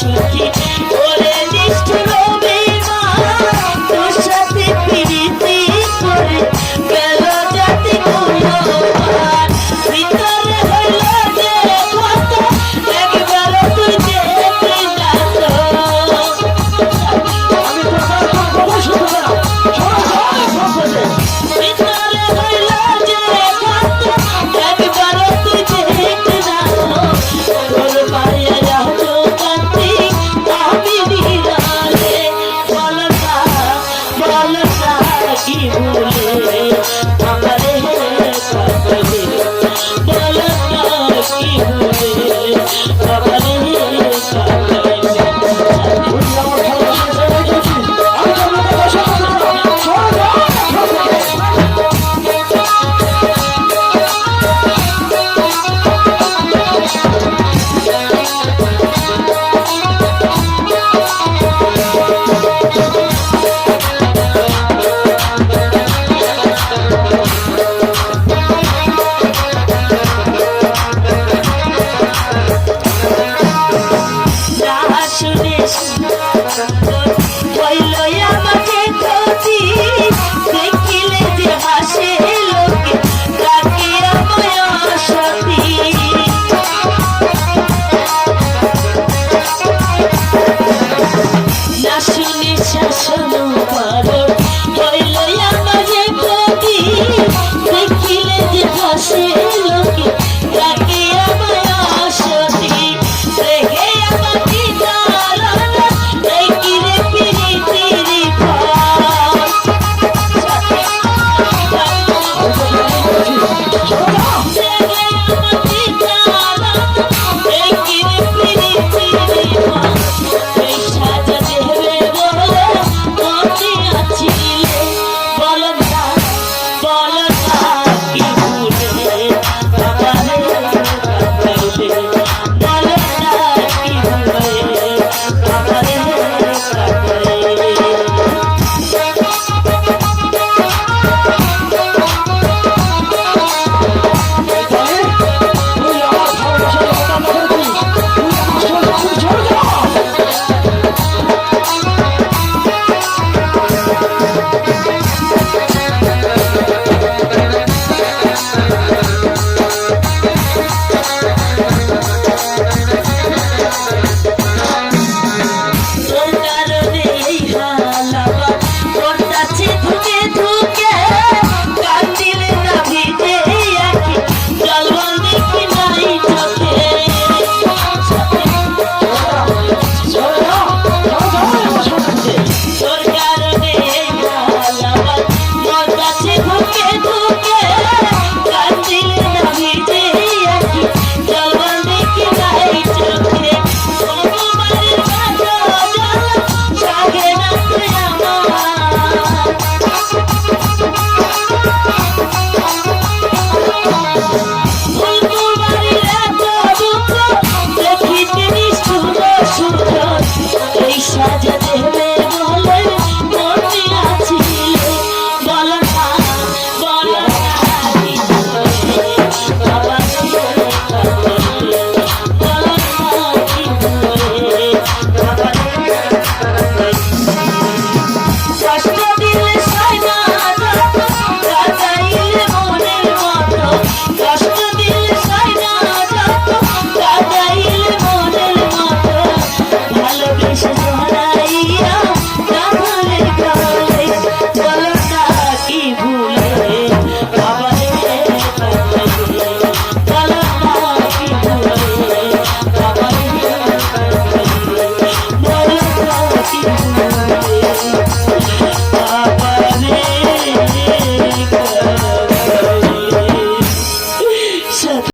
সুখী ওরে নিষ্ঠুর অভিমান তোর সাথে প্রীতি করে গেল জাতি কুলমান ভিতরে হইল যে কত একবার তুই যেতে না তো ভিতরে হইল যে কত একবার তুই যেতে না তোর পায়ে যাও কান্তি আমি নিরালে বলতা কি ভুলে আমারে কাঁদলে বলতা কি ভুলে আমারে শুনি শাসন